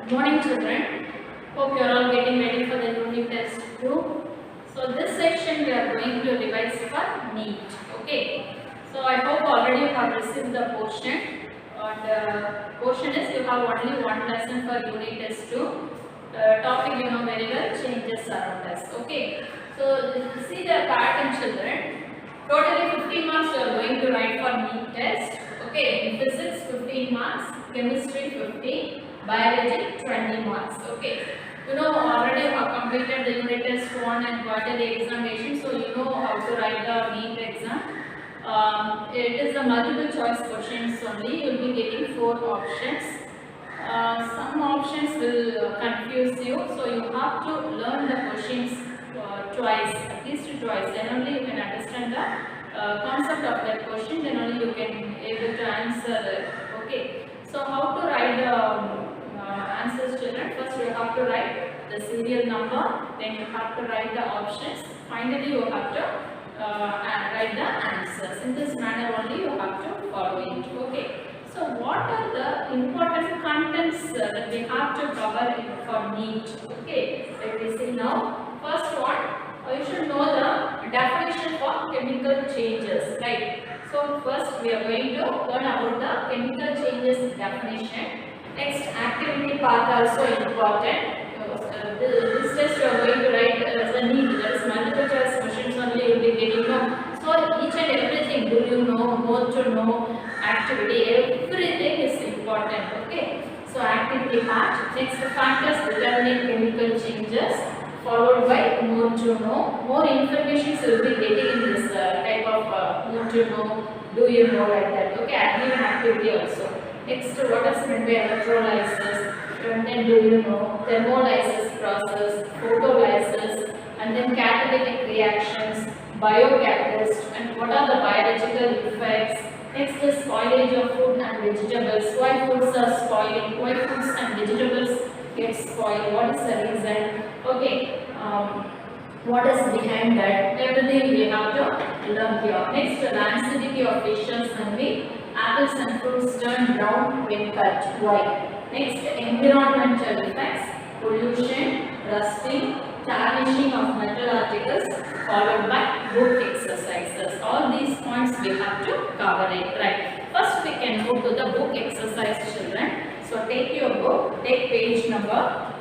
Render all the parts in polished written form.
Good morning, children. Hope you are all getting ready for the unit test 2. So this section we are going to revise for NEET. Okay. So I hope already you have received the portion. And portion is you have only one lesson for unit test 2. Topic you know very well, changes around us. Okay. So see the pattern, children. Totally 15 marks you are going to write for NEET test. Okay. In physics 15 marks, chemistry 50. Biology 20 marks. Okay. You know already you have completed the unit test 1 and quarterly examination, so you know how to write the NEET exam. It is a multiple choice questions only. You will be getting 4 options. Some options will confuse you, so you have to learn the questions twice, at least twice. Then only you can understand the concept of that question. Then only you can able to answer it. Okay. So how to write the answers, children? First you have to write the serial number, then you have to write the options, finally you have to write the answers. In this manner only you have to follow it. Okay. So what are the important contents that we have to cover for NEET? Okay. Let me see now. First one, you should know the definition for chemical changes, right? So first we are going to learn about the chemical changes definition. Next, activity part also important. This test you are going to write as a NEET, that is multiple choice questions only you will be getting know. So each and everything, do you know, more to know, activity, everything is important. Okay. So activity part. Next, factors determining chemical changes, followed by more to know. More information you will be getting in this type of more to know, do you know, like that. Okay, admin activity also. Next, what is meant by electrolysis, and then do you know, thermolysis process, photolysis, and then catalytic reactions, biocatalyst, and what are the biological effects. Next is spoilage of food and vegetables. Why foods are spoiling? Why foods and vegetables get spoiled? What is the reason? Okay. What is behind that? Everything we have to learn here. Next, the acidity of fishes and meat. Apples and fruits turn brown when cut. Why? Next, environmental effects. Pollution, rusting, tarnishing of metal articles, followed by book exercises. All these points we have to cover it. Right. First, we can go to the book exercise, children. So take your book. Take page number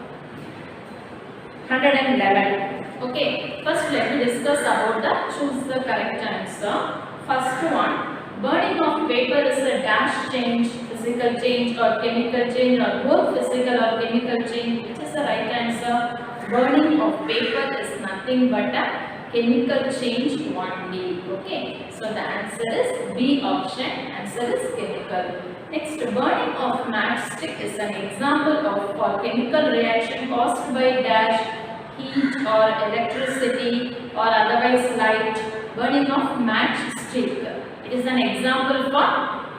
111. Okay, first let me discuss about the choose the correct answer. First one, burning of paper is a dash change, physical change or chemical change, or both physical or chemical change. Which is the right answer? Burning of paper is nothing but a chemical change only. Okay, so the answer is B option. Answer is chemical. Next, burning of matchstick is an example of chemical reaction caused by dash, heat or electricity or otherwise light. Burning of matchstick, it is an example for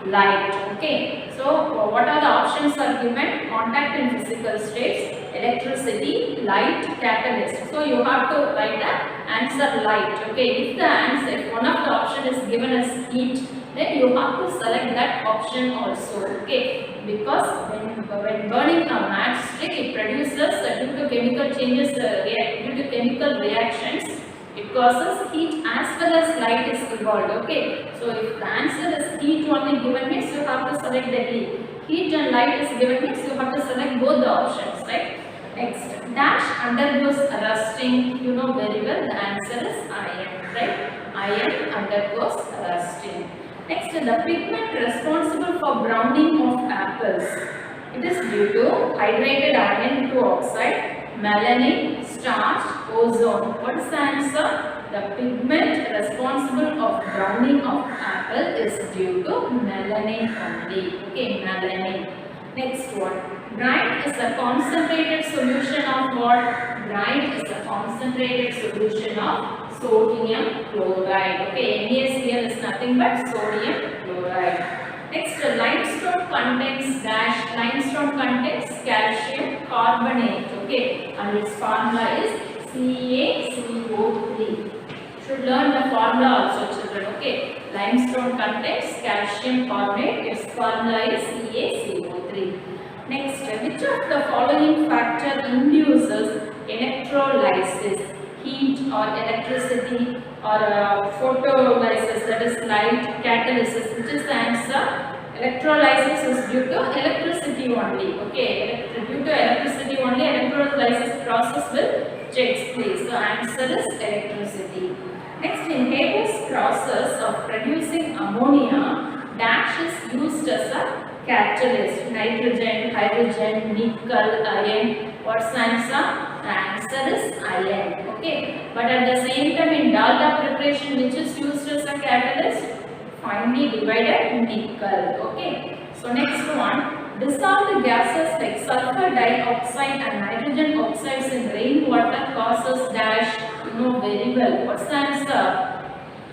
light. Okay, so what are the options are given? Contact in physical states, electricity, light, catalyst. So you have to write the answer light. Okay, if one of the option is given as heat, then you have to select that option also. Okay, because when burning a matchstick, it produces due to chemical changes, due to chemical reactions, it causes heat as well as light is involved. Okay, so if the answer is heat only given means you have to select the heat. Heat and light is given means you have to select both the options, right? Next, dash undergoes rusting. You know very well the answer is iron, right? Iron undergoes rusting. Next, the pigment responsible for browning of apples. It is due to hydrated iron to oxide, melanin, starch, ozone. What is the answer? The pigment responsible of browning of apple is due to melanin only. Okay, melanin. Next one. Brine is a concentrated solution of what? Brine is a concentrated solution of sodium chloride. Okay, NaCl is nothing but sodium chloride. Next, limestone contains dash. Limestone contains calcium carbonate. Okay, and its formula is CaCO3. Should learn the formula also, children. Okay, limestone contains calcium carbonate. Its formula is CaCO3. Next, which of the following factor induces electrolysis? Heat or electricity or photolysis, that is light, catalysis. Which is the answer? Electrolysis is due to electricity only. Okay, due to electricity only, electrolysis process will takes place. So answer is electricity. Next, in Haber's process of producing ammonia, dash is used as a catalyst. Nitrogen, hydrogen, nickel, iron. What's the answer? The answer is iron. Okay. But at the same time, in dalda preparation, which is used as a catalyst? Finely divided nickel. Okay. So next one. Dissolved gases like sulfur dioxide and nitrogen oxides in rainwater causes dash. You know very well. What's the answer?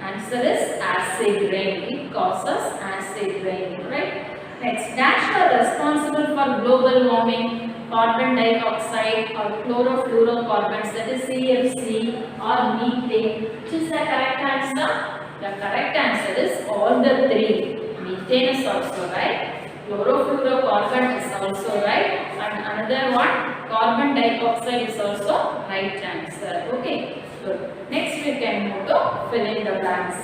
Answer is acid rain. It causes acid rain. Right. Next, dash are responsible for global warming, carbon dioxide or chlorofluorocarbons, that is CFC or methane. Which is the correct answer? The correct answer is all the three. Methane is also right, chlorofluorocarbon is also right, and another one, carbon dioxide is also right answer. Okay, good. Next we can move to fill in the blanks.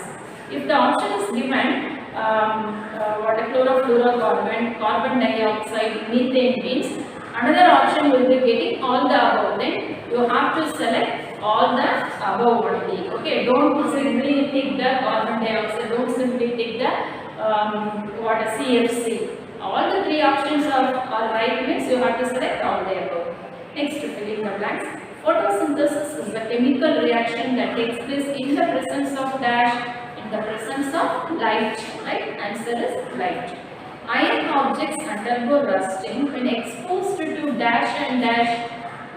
If the option is given, what a chlorofluorocarbon, carbon dioxide, methane means, another option will be getting all the above. Then you have to select all the above only. Okay, don't simply take the carbon dioxide, don't simply take the what a CFC. All the three options are right means you have to select all the above. Next, to fill in the blanks. Photosynthesis is a chemical reaction that takes place in the presence of dash. In the presence of light, right? Answer is light. Iron objects undergo rusting when exposed to dash and dash.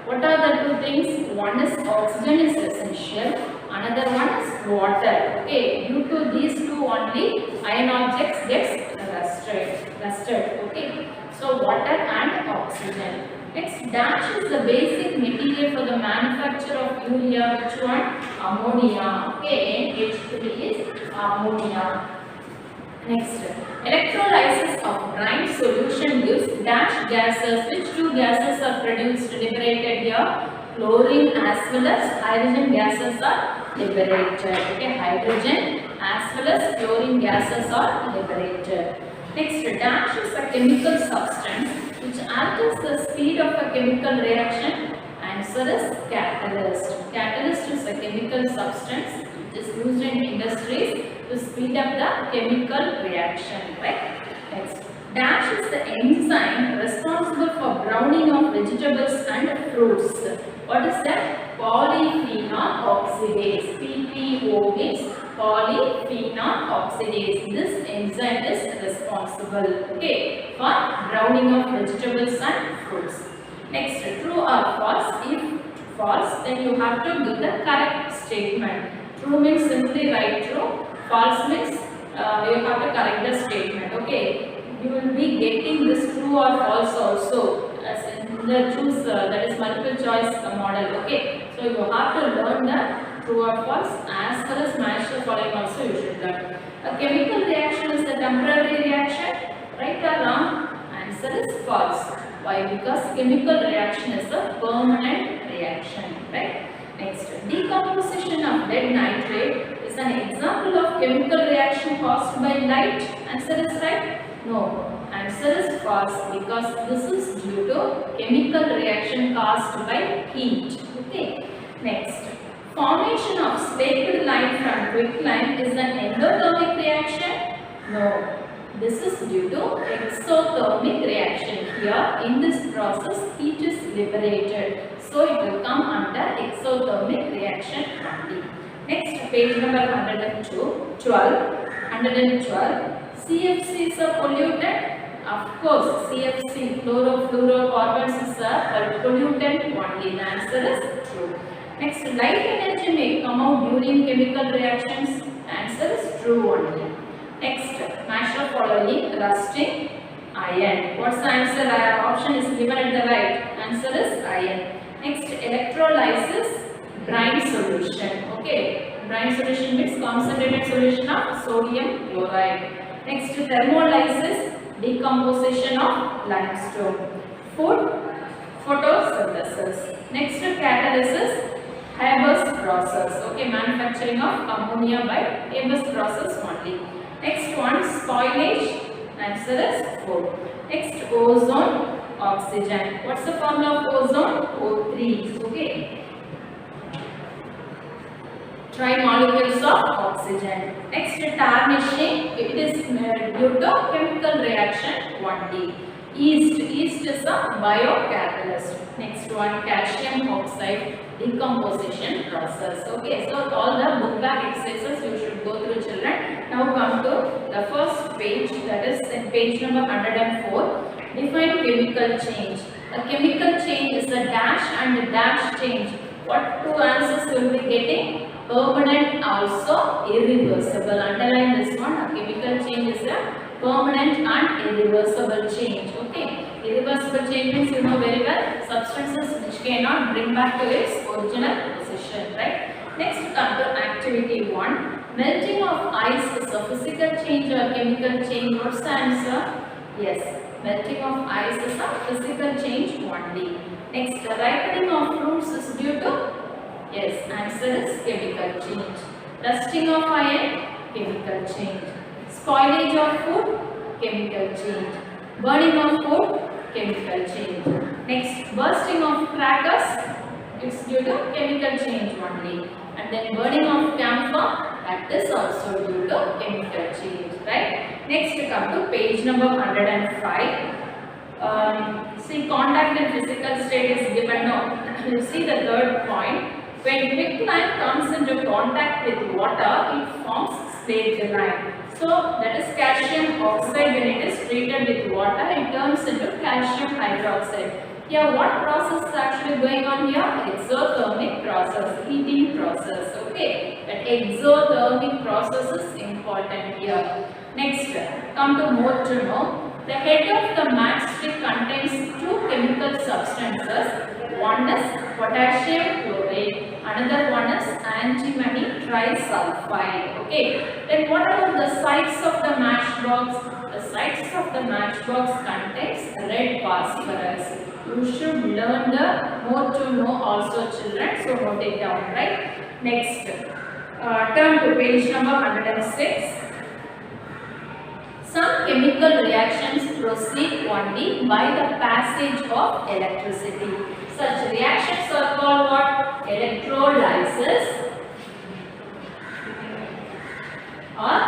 What are the two things? One is oxygen is essential, another one is water. Okay, due to these two only, iron objects gets rusted. Okay, so water and oxygen. Next, dash is the basic material for the manufacture of urea. Which one? Ammonia. Okay, NH3 is ammonia. Next, electrolysis of brine solution gives dash gases. Which two gases are produced, liberated here? Chlorine as well as hydrogen gases are liberated. Okay, hydrogen as well as chlorine gases are liberated. Next, dash is a chemical substance which alters the speed of a chemical reaction. Answer is catalyst. Catalyst is a chemical substance which is used in industries to speed up the chemical reaction. Right? Next, dash is the enzyme responsible for browning of vegetables and fruits. What is that? Polyphenol oxidase. PPO means polyphenol oxidase. This enzyme is responsible, okay, for browning of vegetables and fruits. Next, true or false? If false, then you have to give the correct statement. True means simply write true. False means you have to correct the statement. Okay, you will be getting this true or false also as in the choose that is multiple choice model. Okay, so you have to learn the true or false as well as match the following also you should learn. A chemical reaction is a temporary reaction, right or wrong? Answer is false. Why? Because chemical reaction is a permanent reaction, right? Next, decomposition of lead nitrate is an example of chemical reaction caused by light. Answer is right? No. Answer is false because this is due to chemical reaction caused by heat. Okay. Next, formation of slaked lime from quicklime is an endothermic reaction. No. This is due to exothermic reaction. Here in this process heat is liberated. So it will come under exothermic reaction only. Next, page number 112. CFC is a pollutant. Of course, CFC, chlorofluorocarbons, is a pollutant only. The answer is true. Next, light energy may come out during chemical reactions. Answer is true only. Next, match the following: rusting, iron. What's the answer? Option is given at the right. Answer is iron. Next, electrolysis, brine solution. Okay, brine solution means concentrated solution of sodium chloride. Next, thermolysis, decomposition of limestone. Food, photosynthesis. Next catalysis, Haber's process. Okay, manufacturing of ammonia by Haber's process only. Next one, spoilage. Answer is food. Next, ozone, oxygen. What's the formula of ozone? O3. Okay. Trimolecules of oxygen. Next, tarnishing. It is due to chemical reaction 1D. Yeast is a biocatalyst. Next one, calcium oxide decomposition process. Okay, so all the book back exercises you should go through, children. Now come to the first page, that is in page number 104. Define chemical change. A chemical change is a dash and a dash change. What two answers will be getting? Permanent, also irreversible. Underline this one. A chemical change is a permanent and irreversible change. Okay. Irreversible change means you know very well, substances which cannot bring back to its original position, right? Next, come to activity 1. Melting of ice is a physical change or chemical change. What's the answer? Yes. Melting of ice is a physical change 1D. Next, ripening of fruits is due to? Yes, answer is chemical change. Rusting of iron, chemical change. Spoilage of food, chemical change. Burning of food, chemical change. Next, bursting of crackers, it's due to chemical change only. And then burning of camphor, that is also due to chemical change, right? Next, come to page number 105. See, contact and physical state is given now. You see the third point. When quicklime comes into contact with water, it forms sphagnum. So that is calcium oxide. When it is treated with water, it turns into calcium hydroxide. Here, what process is actually going on here? Exothermic process, heating process. Okay, that exothermic process is important here. Next, come to more to know. The head of the matchstick contains two chemical substances. One is potassium chloride, another one is antimony trisulfide. Okay. Then what about the sides of the matchbox? The sides of the matchbox contains red phosphorus. You should learn the more to know also, children. So note it down, right? Next, turn to page number 106. Some chemical reactions proceed only by the passage of electricity. Such reactions are called what? Electrolysis or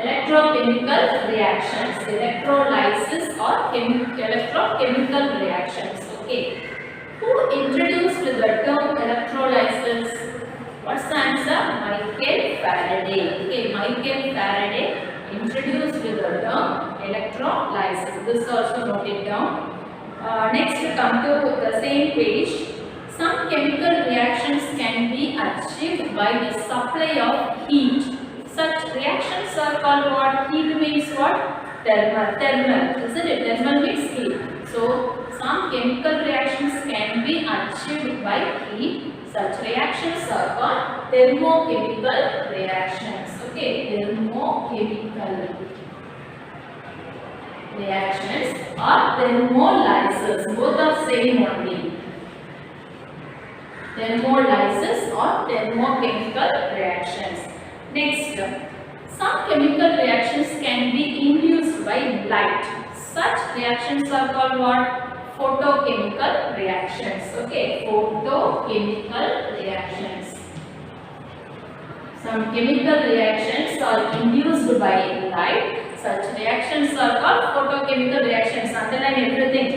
electrochemical reactions. Electrolysis or electrochemical reactions. Okay. Who introduced the term electrolysis? What's the answer? Michael Faraday. Okay, Michael Faraday introduced the term electrolysis. This also note it down. Next, we come to the same page. Some chemical reactions can be achieved by the supply of heat. Such reactions are called what? Heat means what? Thermal. Thermal, isn't it? Thermal means heat. So, some chemical reactions can be achieved by heat. Such reactions are called thermochemical reactions. Okay, thermochemical reactions or thermolysis, both are same only. Thermolysis or thermochemical reactions. Next, some chemical reactions can be induced by light. Such reactions are called what? Photochemical reactions. Okay, photochemical reactions. Some chemical reactions are induced by light. Such reactions are called photochemical reactions. Underline everything.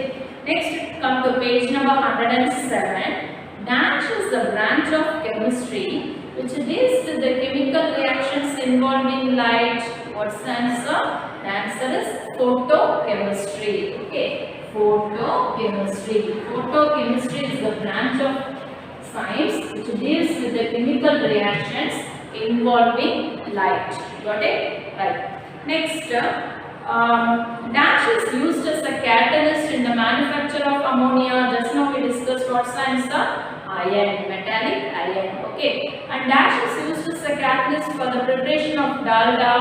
Next, come to page number 107. Dash is the branch of chemistry which deals with the chemical reactions involving light. What's the answer? The answer is photochemistry. Okay, photochemistry. Photochemistry is the branch of science which deals with the chemical reactions involving light. Got it? Right. Next, dash is used as a catalyst in the manufacture of ammonia. Just now we discussed what's the answer? Iron, metallic iron. Okay. And dash is used as a catalyst for the preparation of dalda.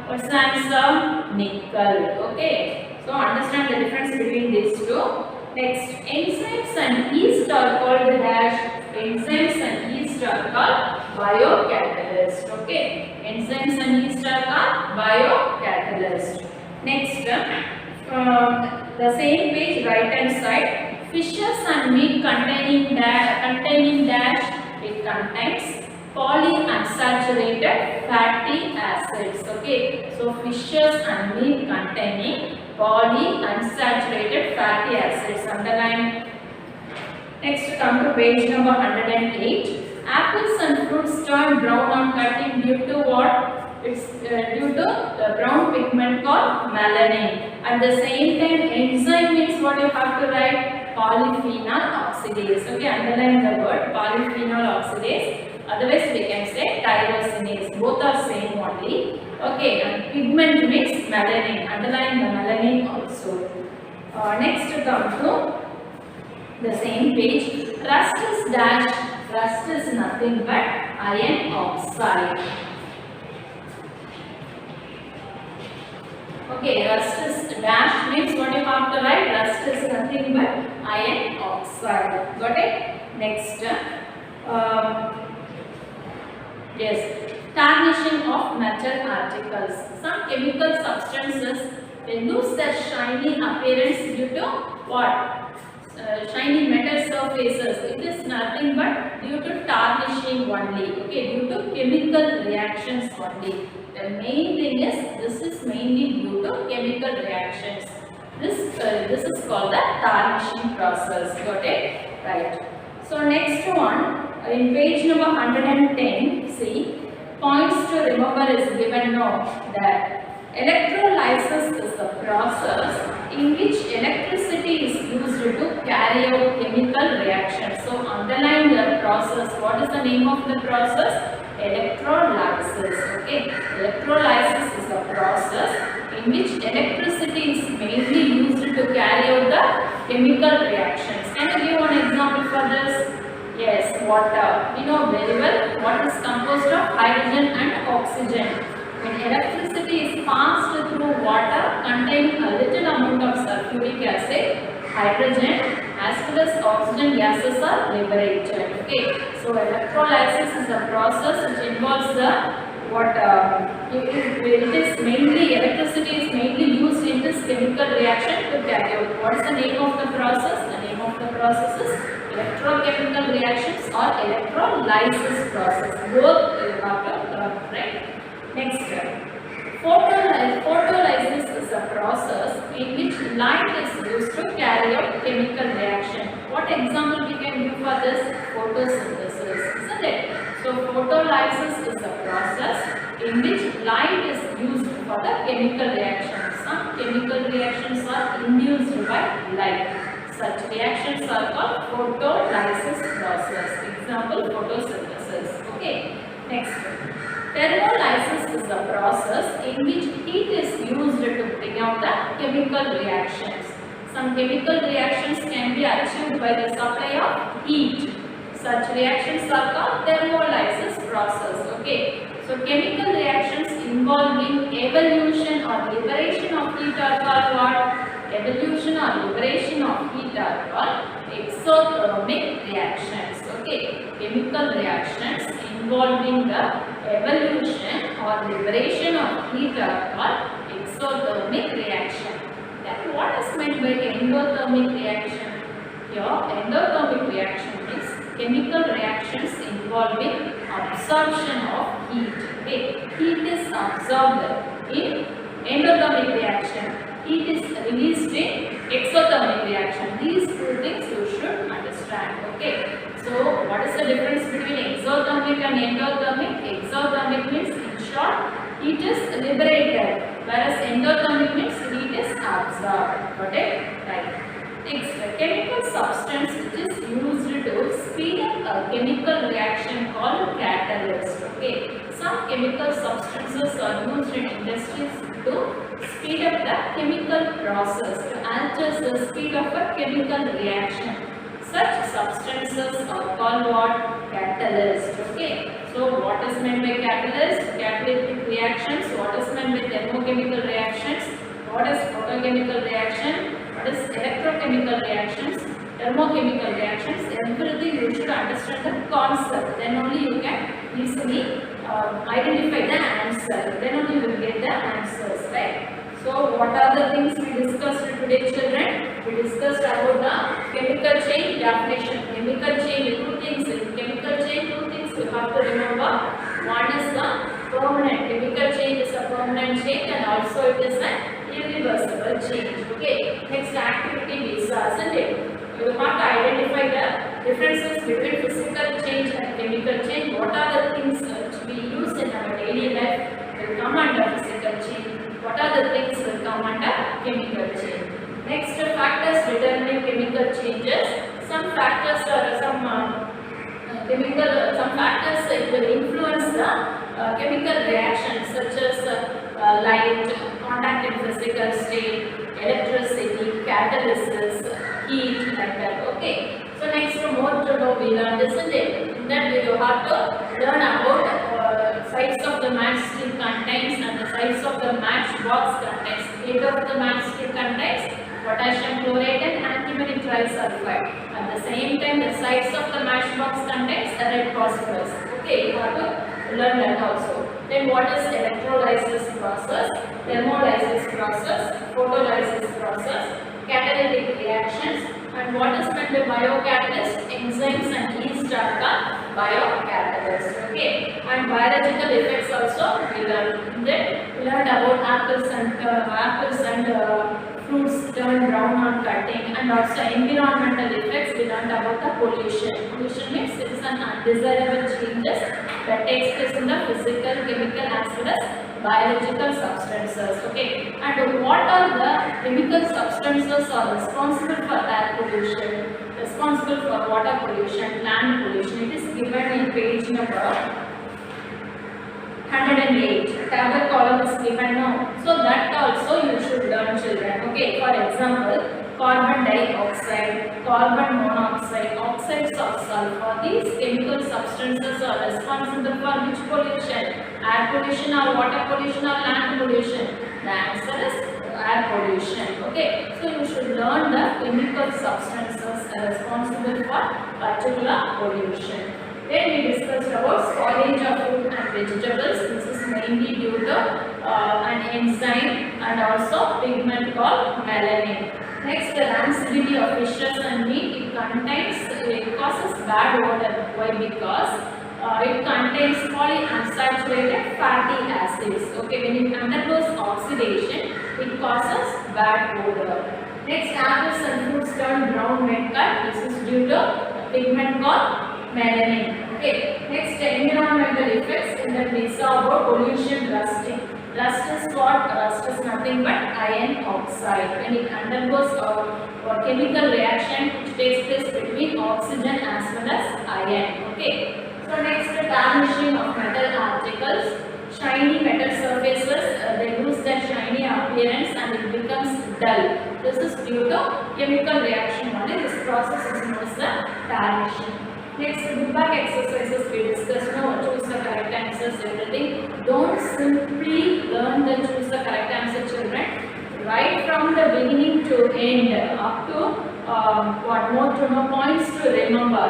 What's the answer? Nickel. Okay. So understand the difference between these two. Next, enzymes and yeast are called dash. Enzymes and yeast are called biocatalyst. Okay, enzymes and yeast are called biocatalyst. Next, the same page, right hand side. Fishes and meat containing dash. It contains polyunsaturated fatty acids. Okay, so fishes and meat containing polyunsaturated fatty acids. Underline. Next, come to page number 108. Apples and fruits turn brown on cutting due to what? It's due to the brown pigment called melanin. At the same time, enzyme means what you have to write? Polyphenol oxidase. Okay, underline the word polyphenol oxidase. Otherwise, we can say tyrosinase. Both are same only. Okay, and pigment means melanin. Underline the melanin also. Next, come to the same page. Rust is dash. Rust is nothing but iron oxide. Okay, rust is dash means what you have to write? Rust is nothing but iron oxide. Got it? Next, yes, tarnishing of metal articles. Some chemical substances they lose their shiny appearance due to what? Shiny metal surfaces. It is nothing but due to tarnishing only. Okay, due to chemical reactions only. The main thing is this is mainly due to chemical reactions. This is called the tarnishing process. Got it? Right. So next one in page number 110. See, points to remember is given now that electrolysis is the process in which electricity is used to carry out chemical reactions. So underline the process. What is the name of the process? Electrolysis. Okay, electrolysis is a process in which electricity is mainly used to carry out the chemical reactions. Can you give one example for this? Yes, water. We know very well what is composed of hydrogen and oxygen. When electricity is passed through water containing a little amount of sulfuric acid, hydrogen as well as oxygen gases are liberated. Okay, so electrolysis is a process which involves the it is mainly electricity is mainly used in this chemical reaction to carry out. What is the name of the process? The name of the process is electrochemical reactions or electrolysis process. Both you have to right. Next, photolysis is a process in which light is used to carry out chemical reaction. What example we can give for this? Photosynthesis, isn't it? So photolysis is a process in which light is used for the chemical reactions. Some chemical reactions are induced by light. Such reactions are called photolysis process. Example, photosynthesis. Okay. Next. Thermolysis is a process in which heat is used to bring out the chemical reactions. Some chemical reactions can be achieved by the supply of heat. Such reactions are called thermolysis process. Okay. So chemical reactions involving evolution or liberation of heat are called what? Evolution or liberation of heat are called exothermic reactions. Okay. Chemical reactions involving the evolution or liberation of heat are called exothermic reaction. Then what is meant by endothermic reaction? Here endothermic reaction means chemical reactions involving absorption of heat. Okay. Heat is absorbed in endothermic reaction. Heat is released in exothermic reaction. These two things you should understand. Okay. So, what is the difference between exothermic and endothermic? Exothermic means, in short, heat is liberated, whereas endothermic means heat is absorbed. Got it? Right. Next, a chemical substance which is used to speed up a chemical reaction called catalyst. Okay. Some chemical substances are used in industries to speed up the chemical process, to alter the speed of a chemical reaction. Such substances are called what? Catalyst. Okay. So what is meant by catalyst? Catalytic reactions. What is meant by thermochemical reactions? What is photochemical reaction? what is electrochemical reactions, thermochemical reactions, everything you should understand the concept. Then only you can easily identify the answer. Then only you will get the answers, right? So what are the things we discussed today, children? We discussed about the chemical chain definition. Chemical chain, two things. In chemical chain, two things you have to remember. One is the permanent. Chemical chain is a permanent chain and also it is an irreversible change. Okay. Next activity visa, isn't it? You have to identify the differences between physical change and chemical change. What are the things which we use in our daily life will come under physical change. What are the things will come under chemical change? Next, factors determining chemical changes. Some factors are some factors will influence the chemical reactions such as light, contact in physical state, electricity, catalysis, heat, like that. Okay. So next, more to know we learned, isn't it? In that we have to learn about size of the matchstick contains and the size of the matchbox contains. Weight of the matchstick contains potassium chloride and antimony trisulfide. At the same time, the size of the matchbox contains red phosphorus. Okay, you have to learn that also. Then what is electrolysis process, thermolysis process, photolysis process, catalytic reactions, and what is meant by biocatalyst, enzymes and yeast are the biocatalysts. Okay, and biological effects also we learned. Then we learned about apples and fruits turn brown on cutting, and also environmental effects. We learned about the pollution. Pollution means it is an undesirable changes that takes place in the physical, chemical as well as biological substances. Okay, and what are the chemical substances are responsible for air pollution, responsible for water pollution, land pollution? It is given in page number 108. Table column is given now. So that also you should learn, children. Okay, for example, carbon dioxide, carbon monoxide, oxides of sulfur. These chemical substances are responsible for which pollution? Air pollution or water pollution or land pollution? The answer is air pollution. Okay, so you should learn the chemical substances are responsible for particular pollution. Then we discussed about storage of fruit and vegetables. This is mainly due to an enzyme and also pigment called melanin. Next, the rancidity of fishes and meat. It causes bad odor. Why? Because it contains polyunsaturated fatty acids. Okay, when it undergoes oxidation, it causes bad odor. Next, apples and fruits turn brown when cut. This is due to a pigment called melanin. Okay. Next, environmental effects. In that we saw about pollution, rusting. Rust is what? Rust is nothing but iron oxide. When it undergoes a chemical reaction which takes place between oxygen as well as iron. Okay. So next, tarnishing of metal articles. Shiny metal surfaces, they lose their shiny appearance and it becomes dull. This is due to chemical reaction only. This process is known as the tarnishing. Next, book back exercises we discussed now. Choose the correct answers, everything. Don't simply learn the choose the correct answer, children. Right from the beginning to end, up to what more to know points to remember.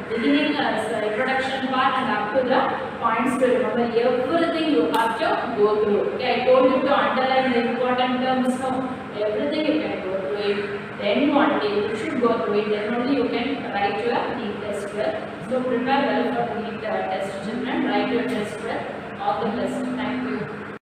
Beginning as the introduction part and up to the points to remember. Everything you have to go through. Okay, I told you to underline the important terms. No, everything you can go through it. Then one day you should go through it. Then only you can write your NEET test well. So prepare well for NEET test, children. Write your test well. All the best. Thank you.